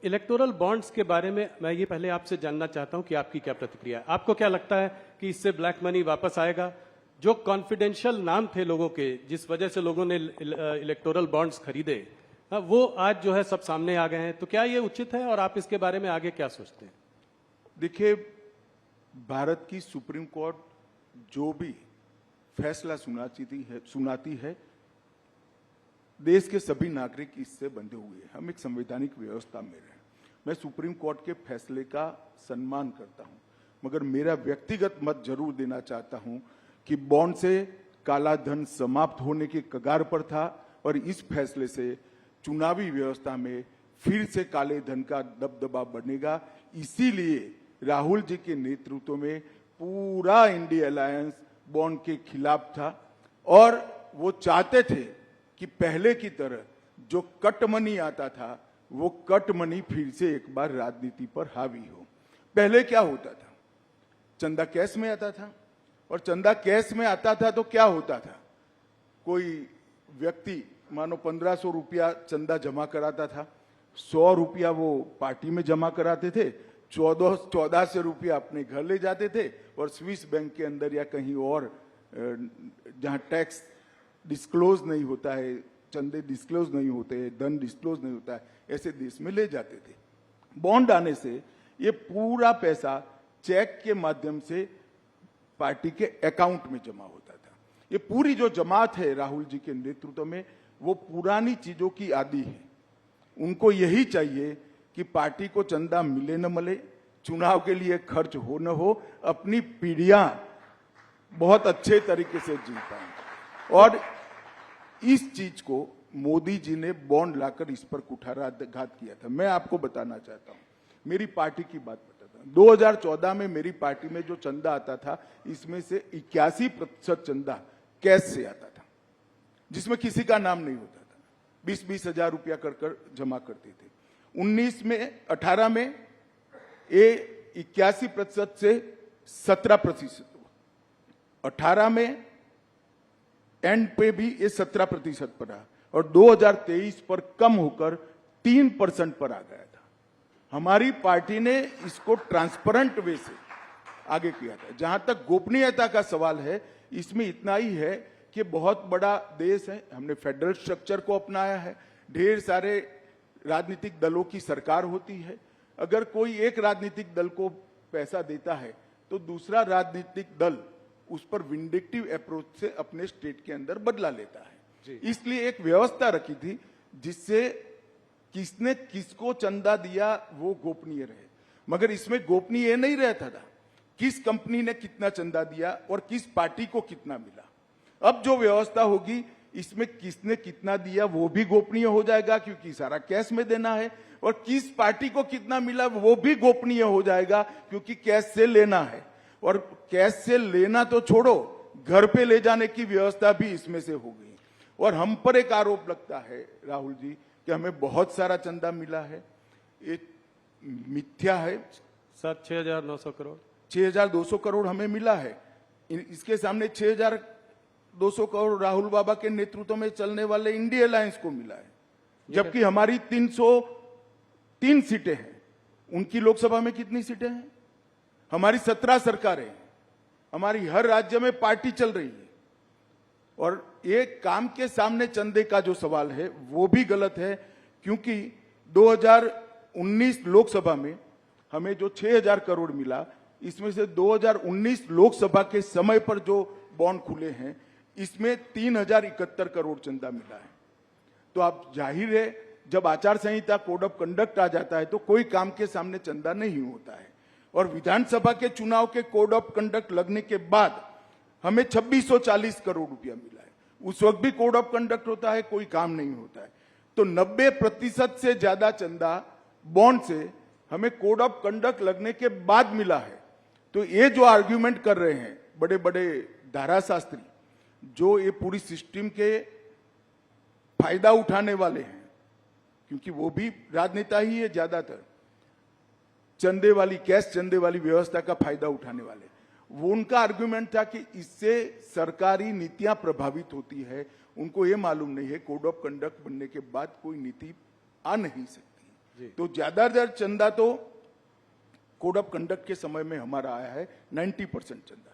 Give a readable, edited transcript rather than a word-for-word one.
Electoral bonds के बारे में मैं ये पहले आपसे जानना चाहता हूं कि आपकी क्या प्रतिक्रिया है। आपको क्या लगता है कि इससे ब्लैक मनी वापस आएगा? जो कॉन्फिडेंशियल नाम थे लोगों के, जिस वजह से लोगों ने इलेक्टोरल बॉन्ड्स खरीदे, वो आज जो है सब सामने आ गए हैं। तो क्या ये उचित है और आप इसके बारे में आगे क्या सोचते हैं? देखिए, भारत की सुप्रीम कोर्ट जो भी फैसला सुनाती है, देश के सभी नागरिक इससे बंधे हुए हैं। हम एक संवैधानिक व्यवस्था में रहे। मैं सुप्रीम कोर्ट के फैसले का सम्मान करता हूं, मगर मेरा व्यक्तिगत मत जरूर देना चाहता हूं कि बॉन्ड से काला धन समाप्त होने के कगार पर था और इस फैसले से चुनावी व्यवस्था में फिर से काले धन का दबदबा बढ़ेगा। इसीलिए राहुल जी के नेतृत्व में पूरा इंडिया अलायंस बॉन्ड के खिलाफ था और वो चाहते थे कि पहले की तरह जो कट मनी आता था वो कट मनी फिर से एक बार राजनीति पर हावी हो। पहले क्या होता था, चंदा कैश में आता था, और चंदा कैश में आता था तो क्या होता था, कोई व्यक्ति मानो 1500 रुपया चंदा जमा कराता था, 100 रुपया वो पार्टी में जमा कराते थे, 1400 रुपया अपने घर ले जाते थे और स्विस बैंक के अंदर या कहीं और जहां टैक्स डिस्क्लोज नहीं होता है, चंदे डिस्क्लोज नहीं होते हैं, धन डिस्क्लोज नहीं होता है, ऐसे देश में ले जाते थे। बॉन्ड आने से ये पूरा पैसा चेक के माध्यम से पार्टी के अकाउंट में जमा होता था। ये पूरी जो जमात है राहुल जी के नेतृत्व में, वो पुरानी चीजों की आदी है। उनको यही चाहिए कि पार्टी को चंदा मिले न मिले, चुनाव के लिए खर्च हो न हो, अपनी पीढ़ियां बहुत अच्छे तरीके से जी पाएं। और इस चीज को मोदी जी ने बॉन्ड लाकर इस पर कुठाराघात किया था। मैं आपको बताना चाहता हूं, मेरी पार्टी की बात बताता हूं। 2014 में मेरी पार्टी में जो चंदा आता था, इसमें से 81% चंदा कैश से आता था, जिसमें किसी का नाम नहीं होता था। 20-20 हजार रुपया कर जमा करते थे। 18 में ये 81% से 17% हुआ। 18 में एंड पे भी ये 17% पर रहा और 2023 पर कम होकर 3% पर आ गया था। हमारी पार्टी ने इसको ट्रांसपेरेंट वे से आगे किया था। जहां तक गोपनीयता का सवाल है, इसमें इतना ही है कि बहुत बड़ा देश है, हमने फेडरल स्ट्रक्चर को अपनाया है, ढेर सारे राजनीतिक दलों की सरकार होती है। अगर कोई एक राजनीतिक दल को पैसा देता है तो दूसरा राजनीतिक दल उस पर विंडिक्टिव अप्रोच से अपने स्टेट के अंदर बदला लेता है। इसलिए एक व्यवस्था रखी थी जिससे किसने किसको चंदा दिया वो गोपनीय रहे। मगर इसमें गोपनीय नहीं रहता था किस कंपनी ने कितना चंदा दिया और किस पार्टी को कितना मिला। अब जो व्यवस्था होगी, इसमें किसने कितना दिया वो भी गोपनीय हो जाएगा, क्योंकि सारा कैश में देना है, और किस पार्टी को कितना मिला वो भी गोपनीय हो जाएगा, क्योंकि कैश से लेना है। और कैश से लेना तो छोड़ो, घर पे ले जाने की व्यवस्था भी इसमें से हो गई। और हम पर एक आरोप लगता है राहुल जी कि हमें बहुत सारा चंदा मिला है। ये मिथ्या है सर। 6,900 करोड़ 6,200 करोड़ हमें मिला है। इसके सामने 6,200 करोड़ राहुल बाबा के नेतृत्व में चलने वाले इंडिया अलायंस को मिला है, जबकि हमारी 303 सीटें हैं। उनकी लोकसभा में कितनी सीटें हैं? हमारी 17 सरकारें हैं। हमारी हर राज्य में पार्टी चल रही है। और एक काम के सामने चंदे का जो सवाल है वो भी गलत है, क्योंकि 2019 लोकसभा में हमें जो 6,000 करोड़ मिला, इसमें से 2019 लोकसभा के समय पर जो बॉन्ड खुले हैं, इसमें 3,071 करोड़ चंदा मिला है। तो आप जाहिर है, जब आचार संहिता कोड ऑफ कंडक्ट आ जाता है तो कोई काम के सामने चंदा नहीं होता है। और विधानसभा के चुनाव के कोड ऑफ कंडक्ट लगने के बाद हमें 2640 करोड़ रुपया मिला है। उस वक्त भी कोड ऑफ कंडक्ट होता है, कोई काम नहीं होता है। तो 90% से ज्यादा चंदा बॉन्ड से हमें कोड ऑफ कंडक्ट लगने के बाद मिला है। तो ये जो आर्ग्यूमेंट कर रहे हैं बड़े बड़े धाराशास्त्री, जो ये पूरी सिस्टम के फायदा उठाने वाले हैं, क्योंकि वो भी राजनेता ही है ज्यादातर, चंदे वाली कैश चंदे वाली व्यवस्था का फायदा उठाने वाले, वो उनका आर्गुमेंट था कि इससे सरकारी नीतियां प्रभावित होती है। उनको ये मालूम नहीं है कोड ऑफ कंडक्ट बनने के बाद कोई नीति आ नहीं सकती। जी। तो ज्यादातर चंदा तो कोड ऑफ कंडक्ट के समय में हमारा आया है 90% चंदा।